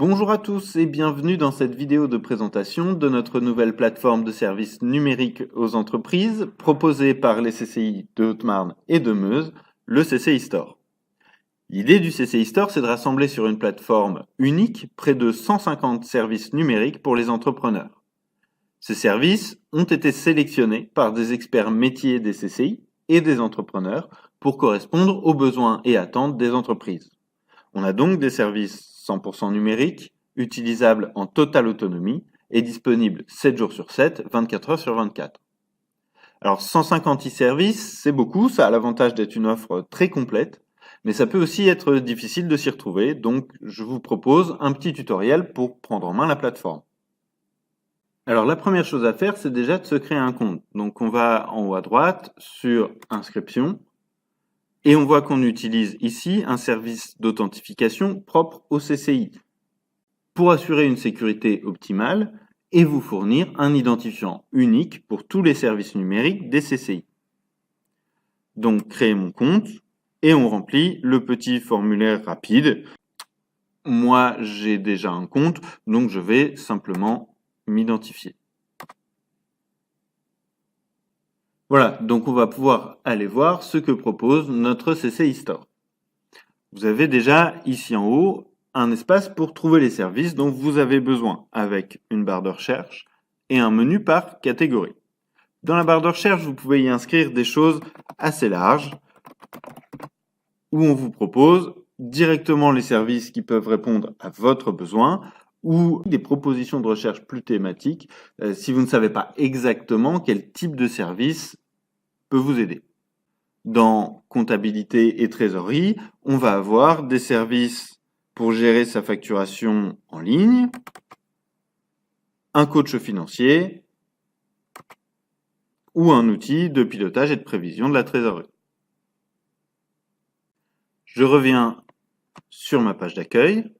Bonjour à tous et bienvenue dans cette vidéo de présentation de notre nouvelle plateforme de services numériques aux entreprises proposée par les CCI de Haute-Marne et de Meuse, le CCI Store. L'idée du CCI Store, c'est de rassembler sur une plateforme unique près de 150 services numériques pour les entrepreneurs. Ces services ont été sélectionnés par des experts métiers des CCI et des entrepreneurs pour correspondre aux besoins et attentes des entreprises. On a donc des services 100% numériques, utilisables en totale autonomie et disponibles 7 jours sur 7, 24 heures sur 24. Alors 150 e-services, c'est beaucoup, ça a l'avantage d'être une offre très complète, mais ça peut aussi être difficile de s'y retrouver, donc je vous propose un petit tutoriel pour prendre en main la plateforme. Alors la première chose à faire, c'est déjà de se créer un compte. Donc on va en haut à droite sur Inscription, et on voit qu'on utilise ici un service d'authentification propre au CCI pour assurer une sécurité optimale et vous fournir un identifiant unique pour tous les services numériques des CCI. Donc, créer mon compte et on remplit le petit formulaire rapide. Moi, j'ai déjà un compte, donc je vais simplement m'identifier. Voilà, donc on va pouvoir aller voir ce que propose notre CCI Store. Vous avez déjà ici en haut un espace pour trouver les services dont vous avez besoin avec une barre de recherche et un menu par catégorie. Dans la barre de recherche, vous pouvez y inscrire des choses assez larges où on vous propose directement les services qui peuvent répondre à votre besoin ou des propositions de recherche plus thématiques si vous ne savez pas exactement quel type de service peut vous aider. Dans comptabilité et trésorerie, on va avoir des services pour gérer sa facturation en ligne, un coach financier ou un outil de pilotage et de prévision de la trésorerie. Je reviens sur ma page d'accueil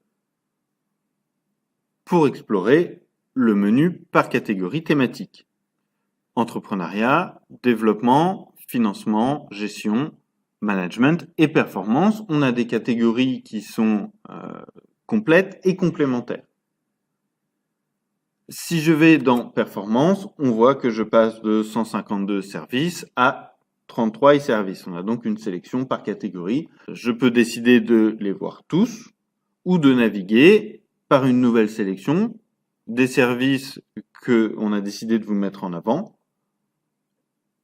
pour explorer le menu par catégorie thématique. Entrepreneuriat, développement, financement, gestion, management et performance. On a des catégories qui sont complètes et complémentaires. Si je vais dans performance, on voit que je passe de 152 services à 33 e-services. On a donc une sélection par catégorie. Je peux décider de les voir tous ou de naviguer par une nouvelle sélection des services que on a décidé de vous mettre en avant,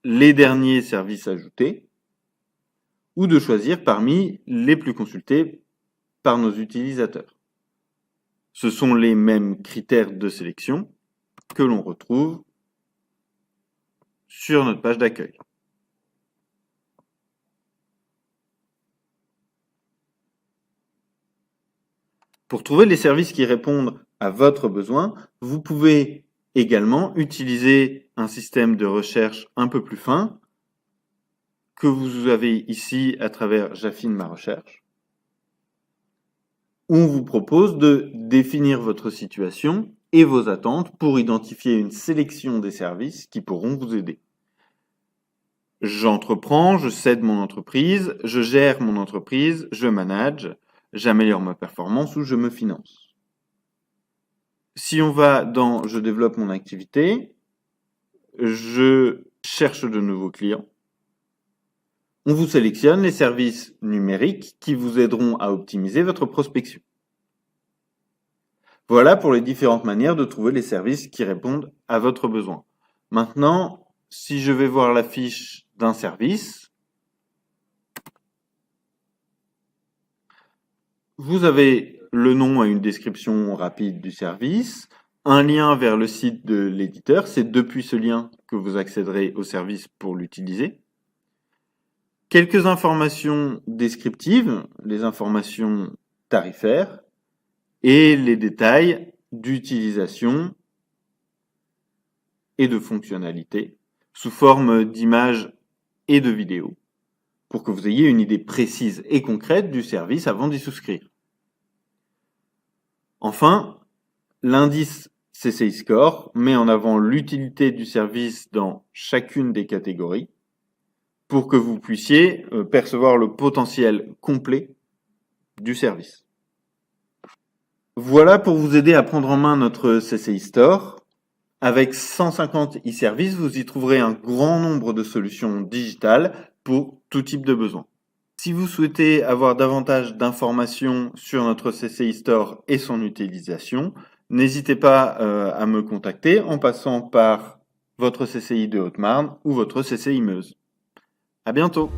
les derniers services ajoutés, ou de choisir parmi les plus consultés par nos utilisateurs. Ce sont les mêmes critères de sélection que l'on retrouve sur notre page d'accueil. Pour trouver les services qui répondent à votre besoin, vous pouvez également utiliser un système de recherche un peu plus fin que vous avez ici à travers J'affine ma recherche, où on vous propose de définir votre situation et vos attentes pour identifier une sélection des services qui pourront vous aider. J'entreprends, je cède mon entreprise, je gère mon entreprise, je manage, j'améliore ma performance ou je me finance. Si on va dans je développe mon activité, je cherche de nouveaux clients. On vous sélectionne les services numériques qui vous aideront à optimiser votre prospection. Voilà pour les différentes manières de trouver les services qui répondent à votre besoin. Maintenant, si je vais voir la fiche d'un service, vous avez le nom et une description rapide du service, un lien vers le site de l'éditeur, c'est depuis ce lien que vous accéderez au service pour l'utiliser. Quelques informations descriptives, les informations tarifaires et les détails d'utilisation et de fonctionnalités sous forme d'images et de vidéos pour que vous ayez une idée précise et concrète du service avant d'y souscrire. Enfin, l'indice CCI Score met en avant l'utilité du service dans chacune des catégories pour que vous puissiez percevoir le potentiel complet du service. Voilà pour vous aider à prendre en main notre CCI Store. Avec 150 e-services, vous y trouverez un grand nombre de solutions digitales pour tout type de besoin. Si vous souhaitez avoir davantage d'informations sur notre CCI Store et son utilisation, n'hésitez pas à me contacter en passant par votre CCI de Haute-Marne ou votre CCI Meuse. À bientôt!